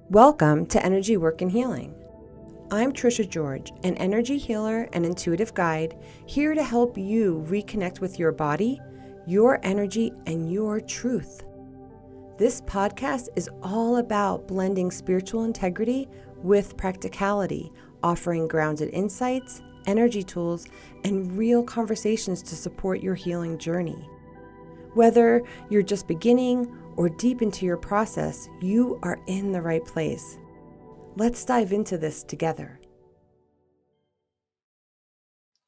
Welcome to Energy Work and Healing. I'm Tricia George, an energy healer and intuitive guide, here to help you reconnect with your body, your energy, and your truth. This podcast is all about blending spiritual integrity with practicality, offering grounded insights, energy tools, and real conversations to support your healing journey. Whether you're just beginning or deep into your process, you are in the right place. Let's dive into this together.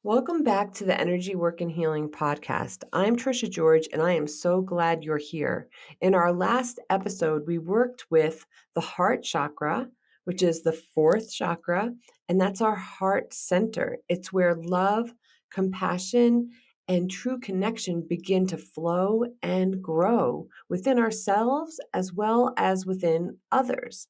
Welcome back to the Energy Work and Healing podcast. I'm Tricia George, and I am so glad you're here. In our last episode, we worked with the heart chakra, which is the fourth chakra, and that's our heart center. It's where love, compassion, and true connection begin to flow and grow within ourselves as well as within others.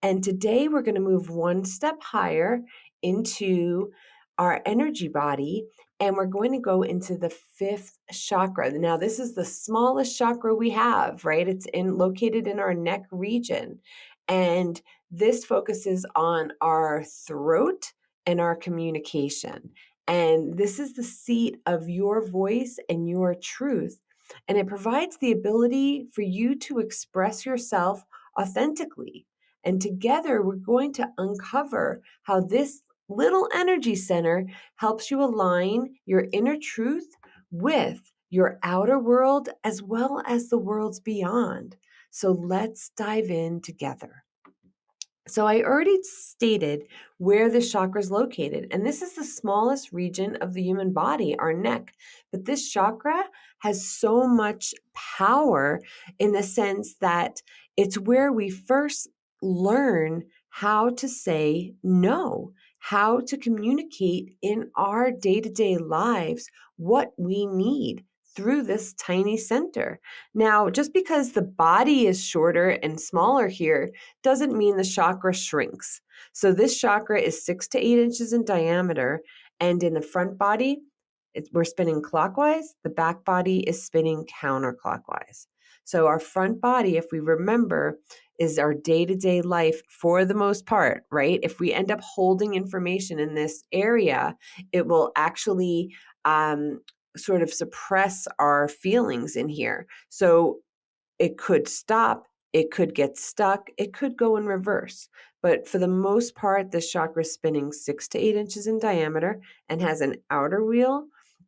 And today we're going to move one step higher into our energy body, and we're going to go into the fifth chakra. Now, this is the smallest chakra we have, right? It's located in our neck region. And this focuses on our throat and our communication. And this is the seat of your voice and your truth. And it provides the ability for you to express yourself authentically. And together, we're going to uncover how this little energy center helps you align your inner truth with your outer world as well as the worlds beyond. So let's dive in together. So I already stated where this chakra is located, and this is the smallest region of the human body, our neck. But this chakra has so much power in the sense that it's where we first learn how to say no, how to communicate in our day-to-day lives what we need through this tiny center. Now, just because the body is shorter and smaller here doesn't mean the chakra shrinks. So this chakra is 6 to 8 inches in diameter, and in the front body, we're spinning clockwise. The back body is spinning counterclockwise. So our front body, if we remember, is our day-to-day life for the most part, right? If we end up holding information in this area, it will actually sort of suppress our feelings in here. So it could stop, it could get stuck, it could go in reverse. But for the most part, this chakra is spinning 6 to 8 inches in diameter and has an outer wheel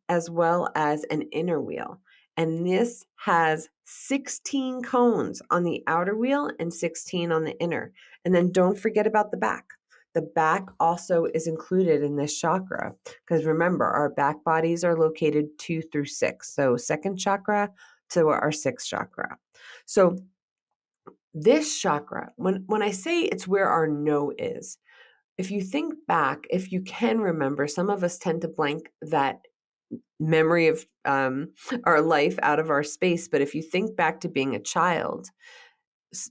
as well as an inner wheel. And this has 16 cones on the outer wheel and 16 on the inner. And then don't forget about the back. The back also is included in this chakra because remember, our back bodies are located 2 through 6. So second chakra to our sixth chakra. So this chakra, when I say it's where our no is, if you think back, if you can remember, some of us tend to blank that memory of our life out of our space. But if you think back to being a child,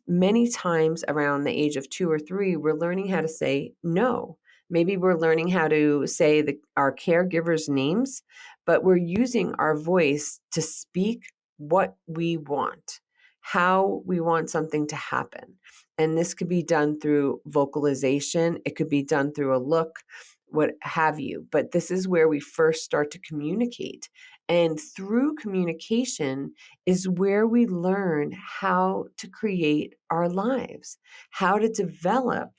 many times around the age of 2 or 3, we're learning how to say no. Maybe we're learning how to say our caregivers' names, but we're using our voice to speak what we want, how we want something to happen. And this could be done through vocalization. It could be done through a look, what have you. But this is where we first start to communicate. And through communication is where we learn how to create our lives, how to develop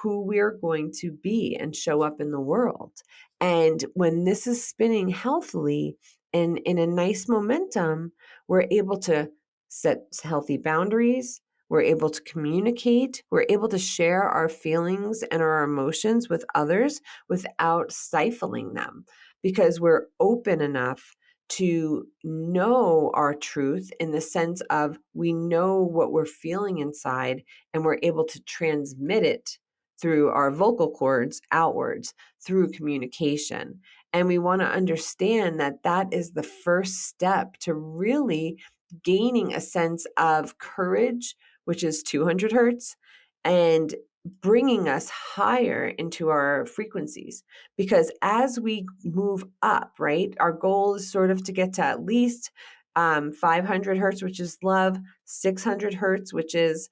who we're going to be and show up in the world. And when this is spinning healthily and in a nice momentum, we're able to set healthy boundaries. We're able to communicate. We're able to share our feelings and our emotions with others without stifling them because we're open enough to know our truth in the sense of we know what we're feeling inside and we're able to transmit it through our vocal cords outwards through communication. And we want to understand that that is the first step to really gaining a sense of courage, which is 200 hertz, and bringing us higher into our frequencies. Because as we move up, right, our goal is sort of to get to at least 500 hertz, which is love, 600 hertz, which is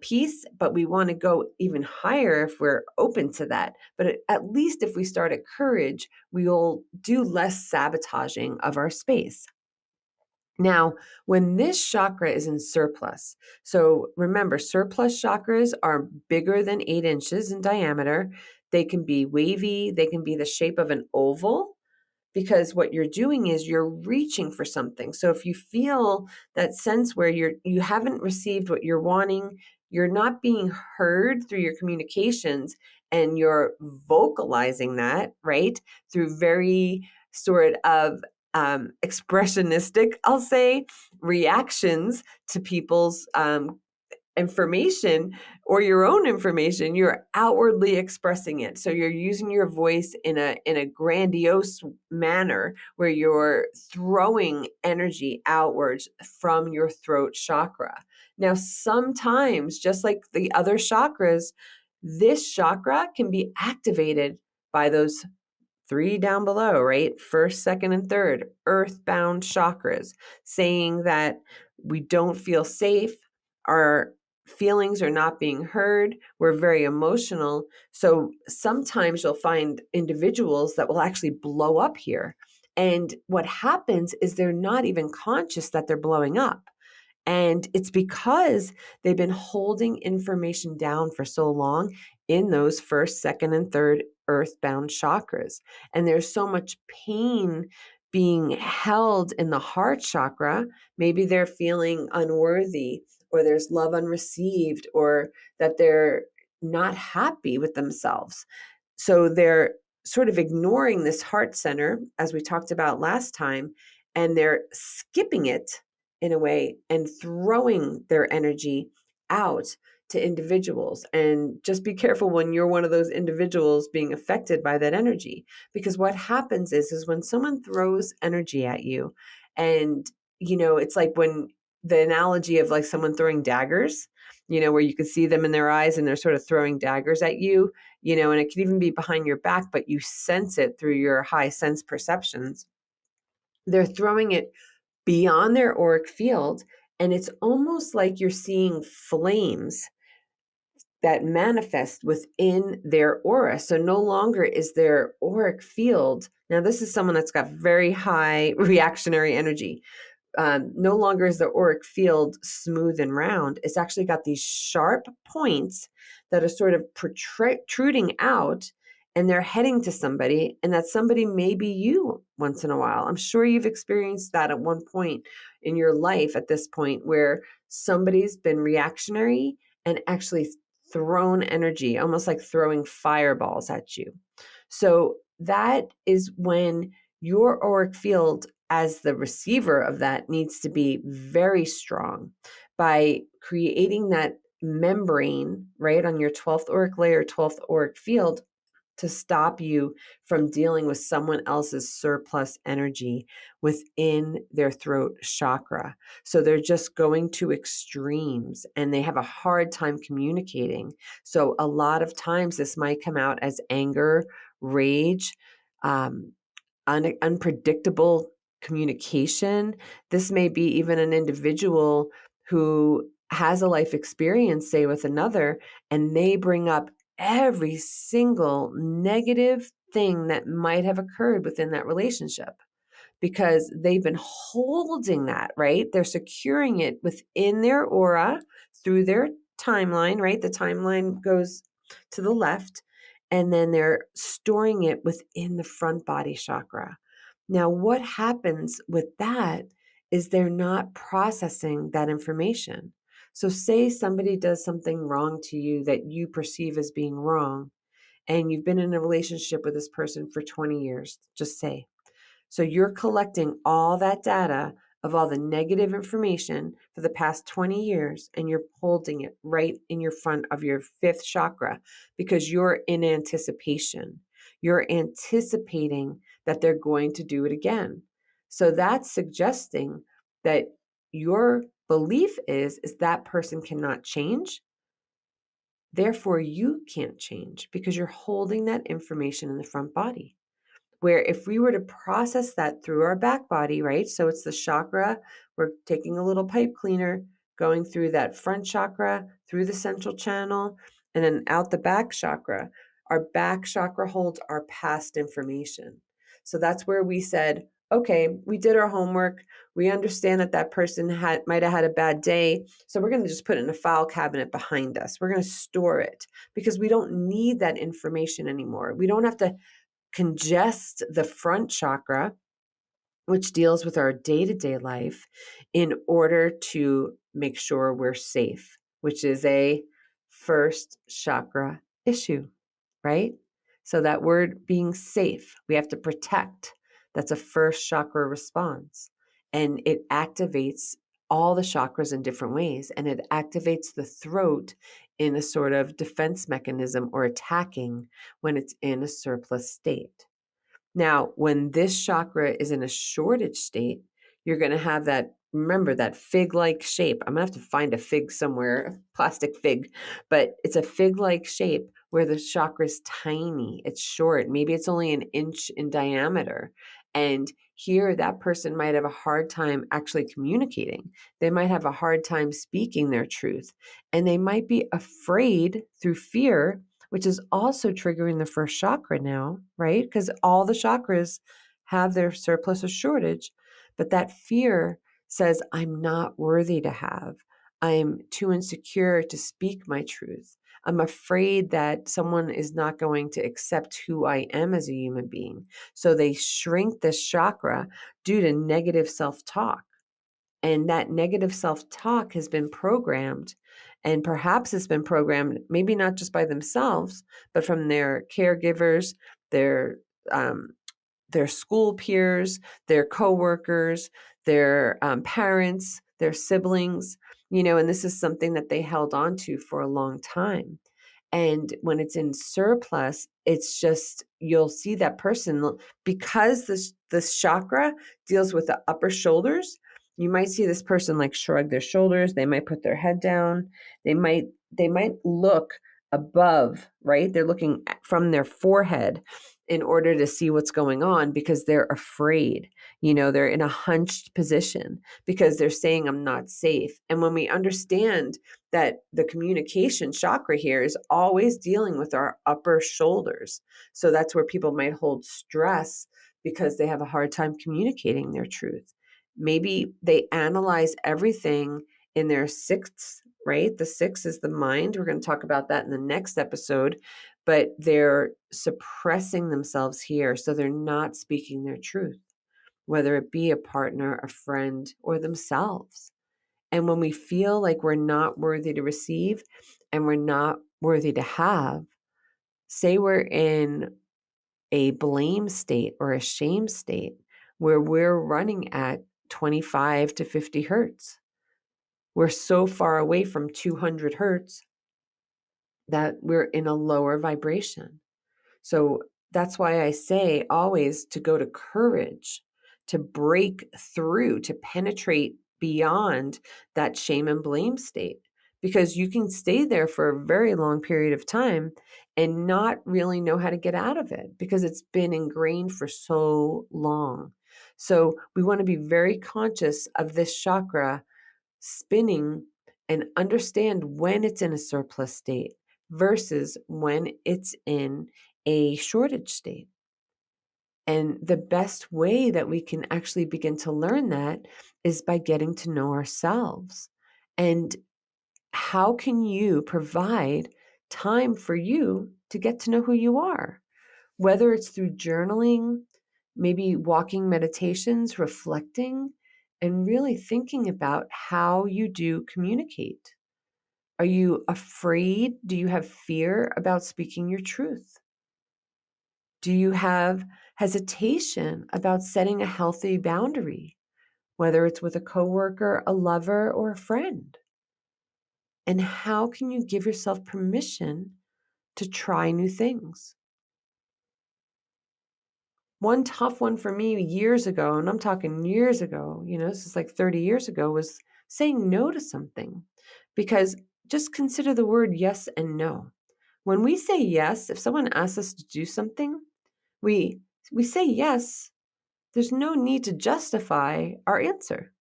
peace, but we want to go even higher if we're open to that. But at least if we start at courage, we will do less sabotaging of our space. Now, when this chakra is in surplus, so remember, surplus chakras are bigger than 8 inches in diameter. They can be wavy, they can be the shape of an oval, because what you're doing is you're reaching for something. So if you feel that sense where you haven't received what you're wanting, you're not being heard through your communications, and you're vocalizing that, right, through very sort of expressionistic, I'll say, reactions to people's information or your own information, you're outwardly expressing it. So you're using your voice in a grandiose manner where you're throwing energy outwards from your throat chakra. Now, sometimes, just like the other chakras, this chakra can be activated by those 3 down below, right? First, second, and third, earthbound chakras, saying that we don't feel safe, our feelings are not being heard, we're very emotional. So sometimes you'll find individuals that will actually blow up here. And what happens is they're not even conscious that they're blowing up. And it's because they've been holding information down for so long in those first, second, and third earthbound chakras. And there's so much pain being held in the heart chakra. Maybe they're feeling unworthy, or there's love unreceived, or that they're not happy with themselves. So they're sort of ignoring this heart center, as we talked about last time, and they're skipping it in a way and throwing their energy out to individuals. And just be careful when you're one of those individuals being affected by that energy, because what happens is when someone throws energy at you, and it's like when the analogy of like someone throwing daggers, where you can see them in their eyes and they're sort of throwing daggers at you, and it can even be behind your back, but you sense it through your high sense perceptions. They're throwing it beyond their auric field, and it's almost like you're seeing flames that manifest within their aura. So no longer is their auric field. Now, this is someone that's got very high reactionary energy. No longer is the auric field smooth and round. It's actually got these sharp points that are sort of protruding out, and they're heading to somebody, and that somebody may be you once in a while. I'm sure you've experienced that at one point in your life at this point, where somebody's been reactionary and actually thrown energy, almost like throwing fireballs at you. So that is when your auric field, as the receiver of that, needs to be very strong by creating that membrane right on your 12th auric layer, 12th auric field, to stop you from dealing with someone else's surplus energy within their throat chakra. So they're just going to extremes and they have a hard time communicating. So a lot of times this might come out as anger, rage, unpredictable communication. This may be even an individual who has a life experience, say with another, and they bring up every single negative thing that might have occurred within that relationship, because they've been holding that, right? They're securing it within their aura through their timeline, right? The timeline goes to the left, and then they're storing it within the front body chakra. Now, what happens with that is they're not processing that information. So, say somebody does something wrong to you that you perceive as being wrong, and you've been in a relationship with this person for 20 years, just say. So you're collecting all that data of all the negative information for the past 20 years, and you're holding it right in your front of your fifth chakra because you're in anticipation. You're anticipating that they're going to do it again. So that's suggesting that your belief is that person cannot change. Therefore, you can't change because you're holding that information in the front body. where if we were to process that through our back body, right? So it's the chakra, we're taking a little pipe cleaner, going through that front chakra, through the central channel, and then out the back chakra. Our back chakra holds our past information. So that's where we said, okay, we did our homework. We understand that that person might have had a bad day. So we're going to just put it in a file cabinet behind us. We're going to store it because we don't need that information anymore. We don't have to congest the front chakra, which deals with our day-to-day life, in order to make sure we're safe, which is a first chakra issue, right? So that word being safe, we have to protect. That's a first chakra response. And it activates all the chakras in different ways. And it activates the throat in a sort of defense mechanism or attacking when it's in a surplus state. Now, when this chakra is in a shortage state, you're going to have that, remember that fig-like shape. I'm going to have to find a fig somewhere, a plastic fig, but it's a fig-like shape where the chakra is tiny. It's short. Maybe it's only an inch in diameter. And here, that person might have a hard time actually communicating. They might have a hard time speaking their truth. And they might be afraid through fear, which is also triggering the first chakra now, right? Because all the chakras have their surplus or shortage, but that fear says, I'm not worthy to have. I'm too insecure to speak my truth. I'm afraid that someone is not going to accept who I am as a human being. So they shrink this chakra due to negative self-talk. And that negative self-talk has been programmed, and perhaps it's been programmed, maybe not just by themselves, but from their caregivers, their um, their school peers, their coworkers, their parents, their siblings, and this is something that they held on to for a long time. And when it's in surplus, it's just, you'll see that person, because this chakra deals with the upper shoulders, you might see this person like shrug their shoulders, they might put their head down, they might look above, right? They're looking from their forehead in order to see what's going on because they're afraid. They're in a hunched position because they're saying, I'm not safe. And when we understand that the communication chakra here is always dealing with our upper shoulders, so that's where people might hold stress because they have a hard time communicating their truth. Maybe they analyze everything in their sixth, right? The sixth is the mind. We're going to talk about that in the next episode, but they're suppressing themselves here. So they're not speaking their truth, whether it be a partner, a friend, or themselves. And when we feel like we're not worthy to receive and we're not worthy to have, say we're in a blame state or a shame state where we're running at 25 to 50 hertz. We're so far away from 200 hertz that we're in a lower vibration. So that's why I say always to go to courage, to break through, to penetrate beyond that shame and blame state, because you can stay there for a very long period of time and not really know how to get out of it because it's been ingrained for so long. So we want to be very conscious of this chakra spinning and understand when it's in a surplus state versus when it's in a shortage state. And the best way that we can actually begin to learn that is by getting to know ourselves. And how can you provide time for you to get to know who you are? Whether it's through journaling, maybe walking meditations, reflecting, and really thinking about how you do communicate. Are you afraid? Do you have fear about speaking your truth? Do you have hesitation about setting a healthy boundary, whether it's with a coworker, a lover, or a friend? And how can you give yourself permission to try new things? One tough one for me years ago, and I'm talking years ago, this is like 30 years ago, was saying no to something. Because just consider the word yes and no. When we say yes, if someone asks us to do something, we we say yes, there's no need to justify our answer.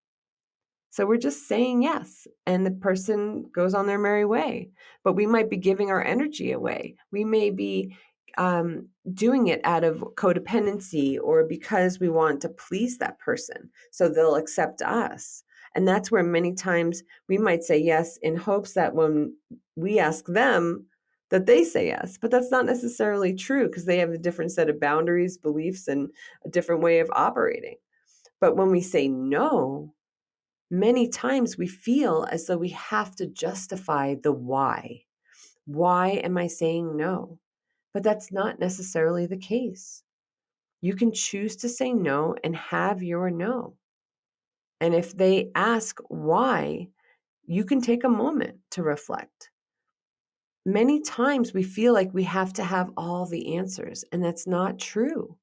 So we're just saying yes, and the person goes on their merry way. But we might be giving our energy away. We may be doing it out of codependency or because we want to please that person so they'll accept us. And that's where many times we might say yes in hopes that when we ask them, that they say yes. But that's not necessarily true because they have a different set of boundaries, beliefs, and a different way of operating. But when we say no, many times we feel as though we have to justify the why. Why am I saying no? But that's not necessarily the case. You can choose to say no and have your no. And if they ask why, you can take a moment to reflect. Many times we feel like we have to have all the answers, and that's not true.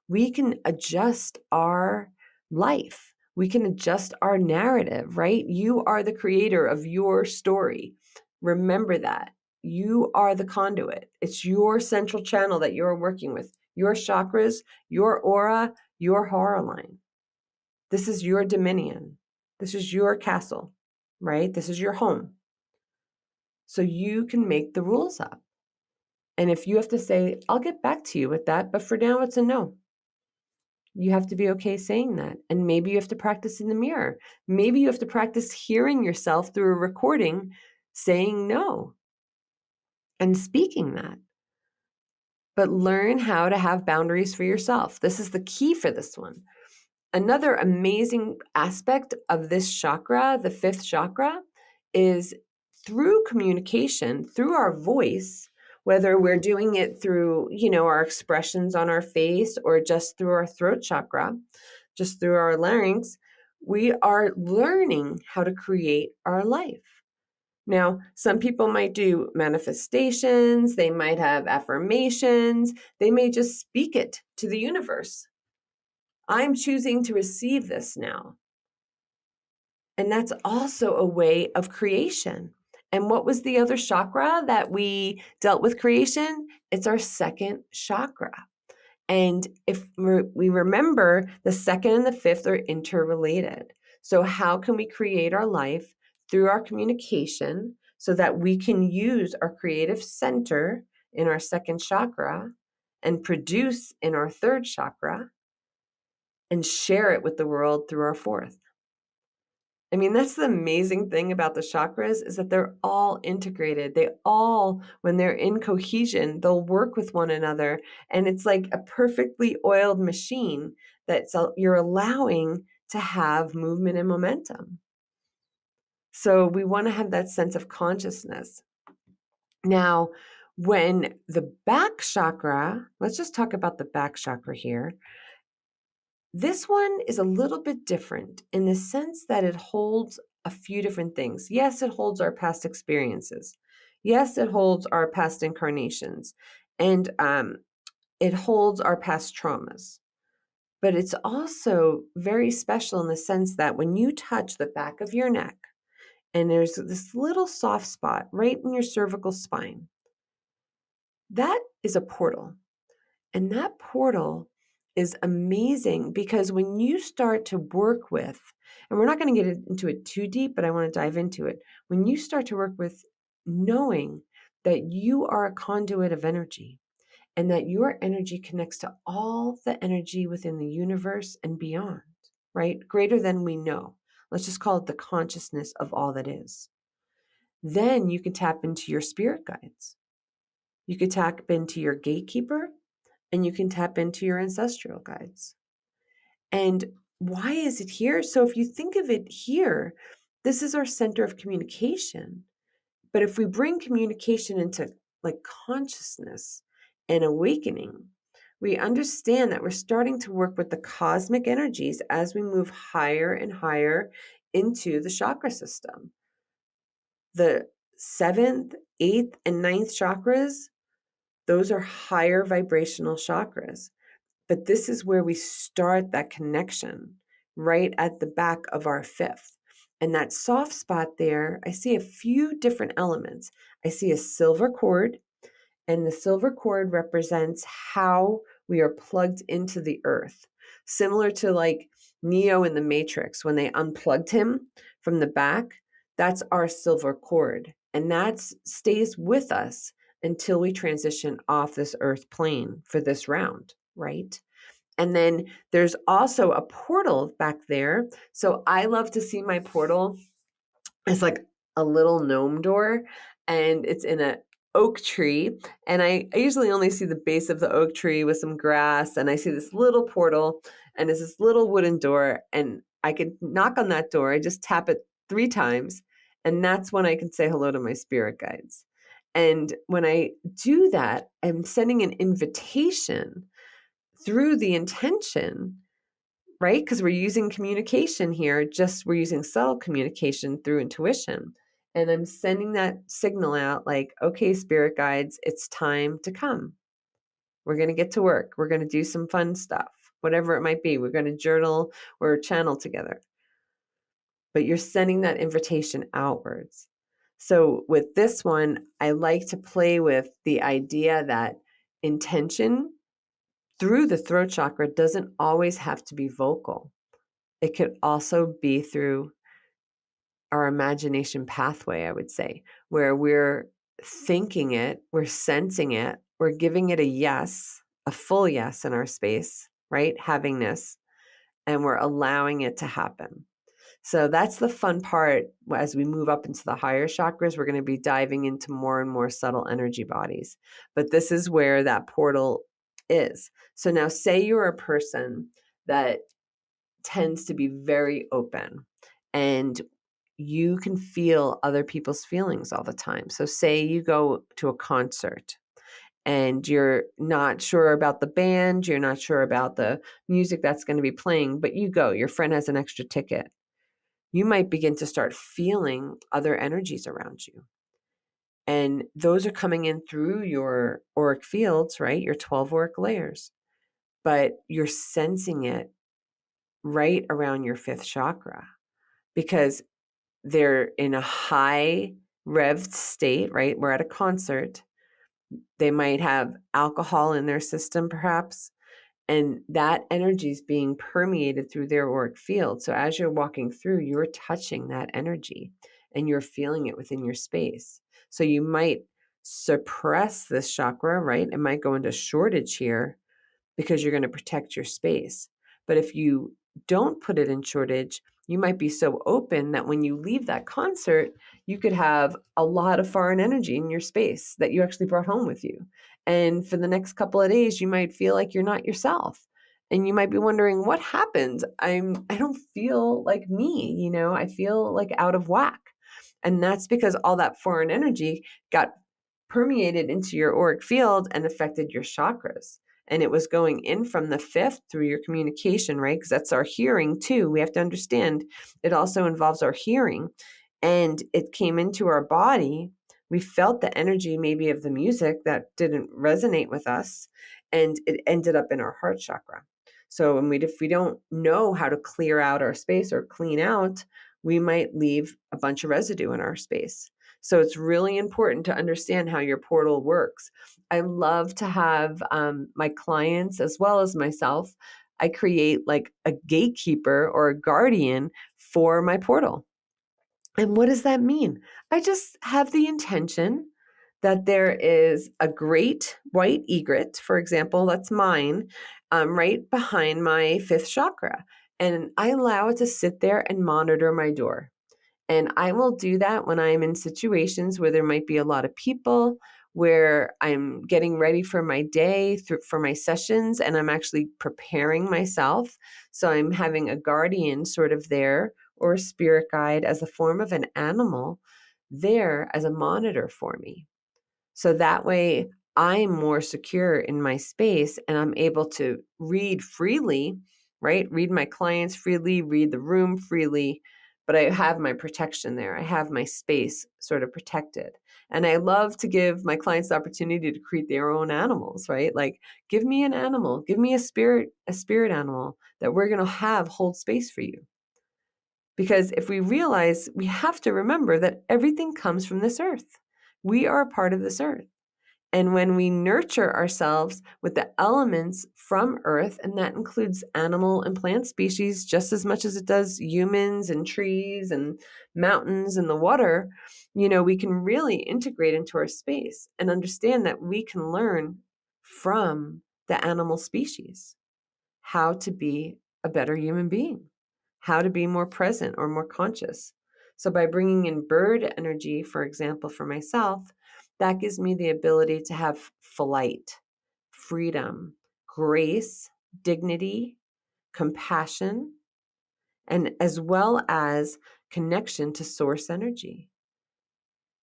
We can adjust our life. We can adjust our narrative, right? You are the creator of your story. Remember that. You are the conduit. It's your central channel that you're working with, your chakras, your aura, your horror line. This is your dominion. This is your castle, right? This is your home. So you can make the rules up. And if you have to say, I'll get back to you with that, but for now it's a no. You have to be okay saying that. And maybe you have to practice in the mirror. Maybe you have to practice hearing yourself through a recording saying no and speaking that. But learn how to have boundaries for yourself. This is the key for this one. Another amazing aspect of this chakra, the fifth chakra, is through communication, through our voice, whether we're doing it through, our expressions on our face or just through our throat chakra, just through our larynx, we are learning how to create our life. Now, some people might do manifestations, they might have affirmations, they may just speak it to the universe. I'm choosing to receive this now. And that's also a way of creation. And what was the other chakra that we dealt with creation? It's our second chakra. And if we remember, the second and the fifth are interrelated. So how can we create our life through our communication so that we can use our creative center in our second chakra and produce in our third chakra and share it with the world through our fourth? I mean, that's the amazing thing about the chakras is that they're all integrated. They all, when they're in cohesion, they'll work with one another. And it's like a perfectly oiled machine that you're allowing to have movement and momentum. So we want to have that sense of consciousness. Now, when the back chakra, let's just talk about the back chakra here. This one is a little bit different in the sense that it holds a few different things. Yes, it holds our past experiences. Yes, it holds our past incarnations. And it holds our past traumas. But it's also very special in the sense that when you touch the back of your neck, and there's this little soft spot right in your cervical spine, that is a portal. And that portal is amazing because when you start to work with, and we're not going to get into it too deep, but I want to dive into it. When you start to work with knowing that you are a conduit of energy and that your energy connects to all the energy within the universe and beyond, right? Greater than we know. Let's just call it the consciousness of all that is. Then you can tap into your spirit guides. You could tap into your gatekeeper, and you can tap into your ancestral guides. And why is it here? So if you think of it here, this is our center of communication. But if we bring communication into like consciousness and awakening, we understand that we're starting to work with the cosmic energies as we move higher and higher into the chakra system. The seventh, eighth, and ninth chakras, those are higher vibrational chakras. But this is where we start that connection right at the back of our fifth. And that soft spot there, I see a few different elements. I see a silver cord, and the silver cord represents how We are plugged into the earth. Similar to like Neo in the Matrix, when they unplugged him from the back, that's our silver cord. And that stays with us until we transition off this earth plane for this round, right? And then there's also a portal back there. So I love to see my portal as like a little gnome door, and it's in a oak tree. And I usually only see the base of the oak tree with some grass, and I see this little portal, and it's this little wooden door, and I can knock on that door. I just tap it 3 times, and that's when I can say hello to my spirit guides. And when I do that, I'm sending an invitation through the intention, right? Because we're using communication here, just we're using subtle communication through intuition. And I'm sending that signal out like, okay, spirit guides, it's time to come. We're going to get to work. We're going to do some fun stuff, whatever it might be. We're going to journal or channel together. But you're sending that invitation outwards. So with this one, I like to play with the idea that intention through the throat chakra doesn't always have to be vocal. It could also be through our imagination pathway, I would say, where we're thinking it, we're sensing it, we're giving it a yes, a full yes in our space, right? Havingness, and we're allowing it to happen. So that's the fun part. As we move up into the higher chakras, we're going to be diving into more and more subtle energy bodies. But this is where that portal is. So now say you're a person that tends to be very open, and you can feel other people's feelings all the time. So say you go to a concert and you're not sure about the band, you're not sure about the music that's going to be playing, but you go, your friend has an extra ticket. You might begin to start feeling other energies around you. And those are coming in through your auric fields, right? Your 12 auric layers. But you're sensing it right around your 5th chakra because they're in a high revved state, right? We're at a concert. They might have alcohol in their system, perhaps, and that energy is being permeated through their auric field. So as you're walking through, you're touching that energy and you're feeling it within your space. So you might suppress this chakra, right? It might go into shortage here because you're going to protect your space. But if you don't put it in shortage, you might be so open that when you leave that concert, you could have a lot of foreign energy in your space that you actually brought home with you. And for the next couple of days, you might feel like you're not yourself. And you might be wondering, what happened? I don't feel like me, I feel like out of whack. And that's because all that foreign energy got permeated into your auric field and affected your chakras. And it was going in from the 5th through your communication, right? Because that's our hearing too. We have to understand it also involves our hearing. And it came into our body. We felt the energy maybe of the music that didn't resonate with us, and it ended up in our heart chakra. So if we don't know how to clear out our space or clean out, we might leave a bunch of residue in our space. So it's really important to understand how your portal works. I love to have my clients as well as myself. I create like a gatekeeper or a guardian for my portal. And what does that mean? I just have the intention that there is a great white egret, for example, that's mine, right behind my 5th chakra. And I allow it to sit there and monitor my door. And I will do that when I'm in situations where there might be a lot of people, where I'm getting ready for my day, for my sessions, and I'm actually preparing myself. So I'm having a guardian sort of there, or a spirit guide as a form of an animal there as a monitor for me. So that way I'm more secure in my space and I'm able to read freely, right? Read my clients freely, read the room freely, but I have my protection there. I have my space sort of protected. And I love to give my clients the opportunity to create their own animals, right? Like, give me an animal, give me a spirit animal that we're going to have hold space for you. Because if we realize, we have to remember that everything comes from this earth. We are a part of this earth. And when we nurture ourselves with the elements from Earth, and that includes animal and plant species just as much as it does humans and trees and mountains and the water, we can really integrate into our space and understand that we can learn from the animal species how to be a better human being, how to be more present or more conscious. So by bringing in bird energy, for example, for myself, that gives me the ability to have flight, freedom, grace, dignity, compassion, and as well as connection to source energy.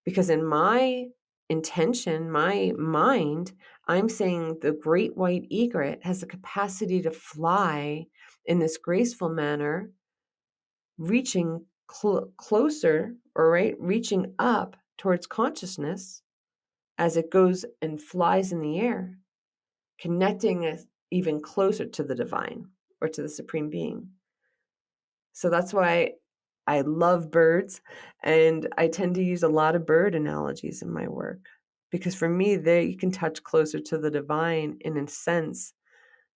Because in my intention, my mind, I'm saying the great white egret has the capacity to fly in this graceful manner, reaching closer, or reaching up towards consciousness as it goes and flies in the air, connecting us even closer to the divine or to the supreme being. So that's why I love birds, and I tend to use a lot of bird analogies in my work, because for me, you can touch closer to the divine in a sense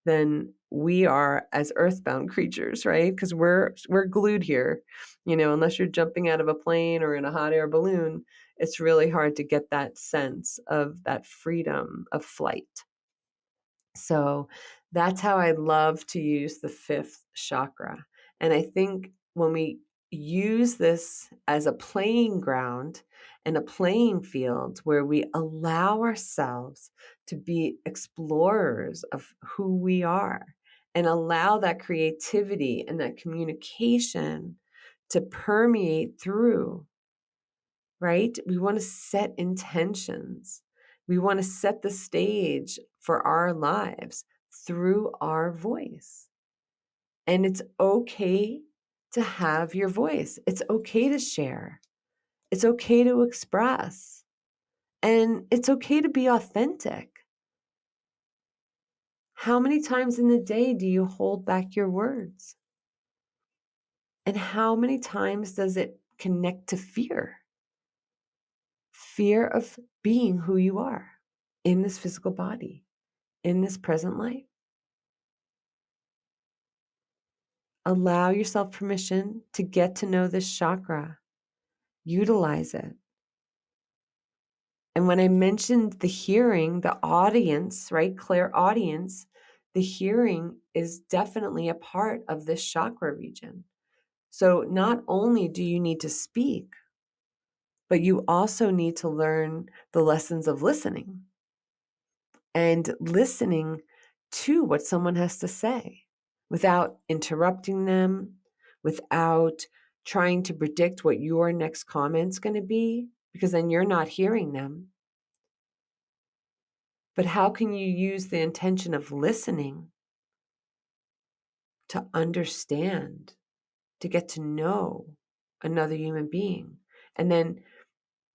than we are as earthbound creatures, right? Because we're glued here, unless you're jumping out of a plane or in a hot air balloon, it's really hard to get that sense of that freedom of flight. So that's how I love to use the fifth chakra. And I think when we use this as a playing ground and a playing field where we allow ourselves to be explorers of who we are and allow that creativity and that communication to permeate through, right? We want to set intentions. We want to set the stage for our lives through our voice. And it's okay to have your voice. It's okay to share. It's okay to express. And it's okay to be authentic. How many times in the day do you hold back your words? And how many times does it connect to fear? Fear of being who you are in this physical body, in this present life. Allow yourself permission to get to know this chakra. Utilize it. And when I mentioned the hearing, the audience, right? Clairaudience, the hearing is definitely a part of this chakra region. So not only do you need to speak, but you also need to learn the lessons of listening and listening to what someone has to say without interrupting them, without trying to predict what your next comment's going to be, because then you're not hearing them. But how can you use the intention of listening to understand, to get to know another human being? And then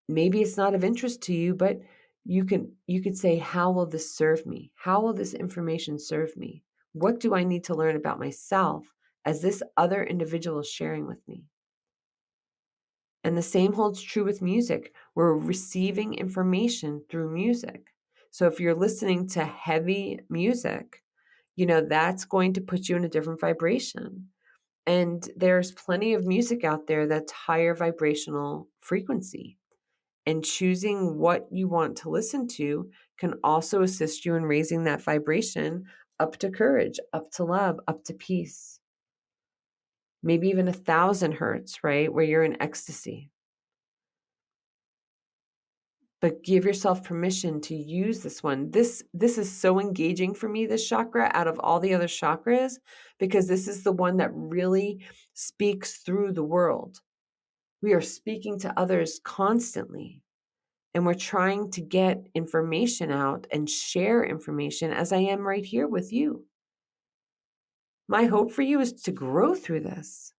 maybe it's not of interest to you, but you could say, how will this serve me? How will this information serve me? What do I need to learn about myself as this other individual is sharing with me? And the same holds true with music. We're receiving information through music. So if you're listening to heavy music, that's going to put you in a different vibration. And there's plenty of music out there that's higher vibrational frequency. And choosing what you want to listen to can also assist you in raising that vibration up to courage, up to love, up to peace. Maybe even 1,000 hertz, right? Where you're in ecstasy. But give yourself permission to use this one. This is so engaging for me, this chakra, out of all the other chakras, because this is the one that really speaks through the world. We are speaking to others constantly. And we're trying to get information out and share information as I am right here with you. My hope for you is to grow through this.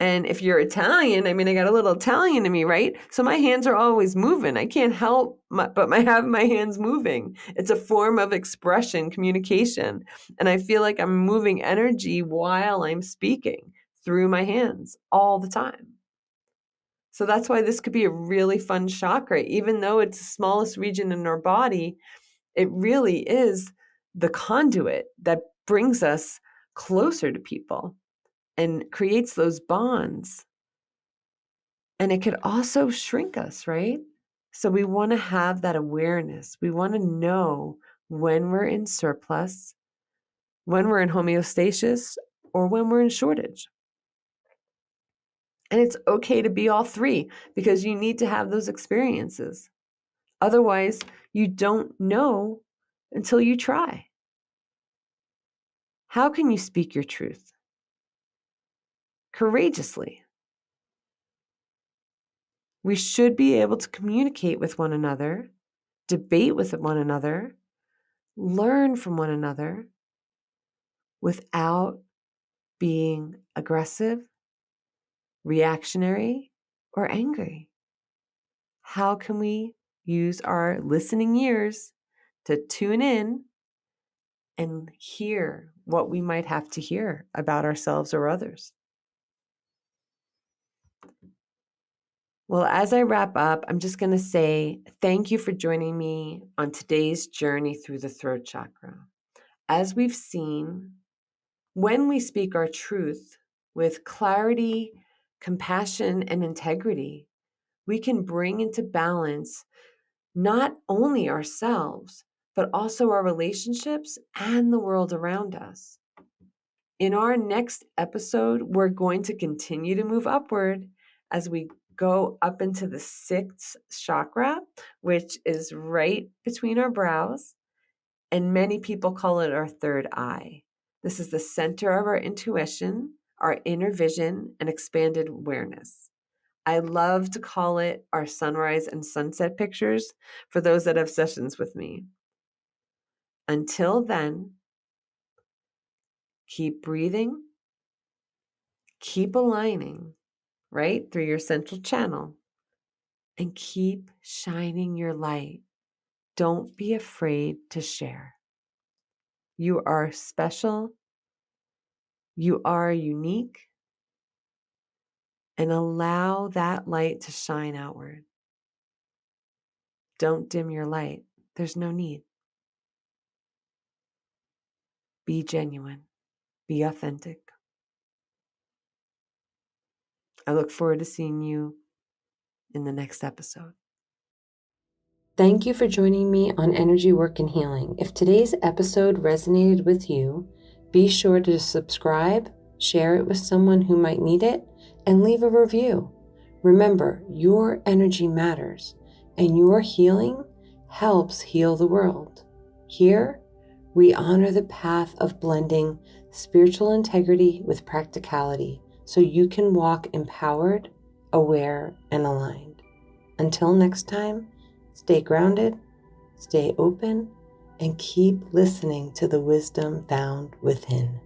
And if you're Italian, I got a little Italian in me, right? So my hands are always moving. I can't help but have my hands moving. It's a form of expression, communication. And I feel like I'm moving energy while I'm speaking through my hands all the time. So that's why this could be a really fun chakra. Even though it's the smallest region in our body, it really is the conduit that brings us closer to people and creates those bonds. And it could also shrink us, right? So we want to have that awareness. We want to know when we're in surplus, when we're in homeostasis, or when we're in shortage. And it's okay to be all three because you need to have those experiences. Otherwise, you don't know until you try. How can you speak your truth? Courageously. We should be able to communicate with one another, debate with one another, learn from one another without being aggressive, reactionary, or angry. How can we use our listening ears to tune in and hear what we might have to hear about ourselves or others? Well, as I wrap up, I'm just going to say thank you for joining me on today's journey through the throat chakra. As we've seen, when we speak our truth with clarity, compassion, and integrity, we can bring into balance not only ourselves, but also our relationships and the world around us. In our next episode, we're going to continue to move upward as we go up into the sixth chakra, which is right between our brows, and many people call it our third eye. This is the center of our intuition, our inner vision, and expanded awareness. I love to call it our sunrise and sunset pictures for those that have sessions with me. Until then, keep breathing, keep aligning right through your central channel, and keep shining your light. Don't be afraid to share. You are special, you are unique, and allow that light to shine outward. Don't dim your light. There's no need. Be genuine. Be authentic. I look forward to seeing you in the next episode. Thank you for joining me on Energy Work and Healing. If today's episode resonated with you, be sure to subscribe, share it with someone who might need it, and leave a review. Remember, your energy matters, and your healing helps heal the world. Here, we honor the path of blending spiritual integrity with practicality so you can walk empowered, aware, and aligned. Until next time, stay grounded, stay open, and keep listening to the wisdom found within.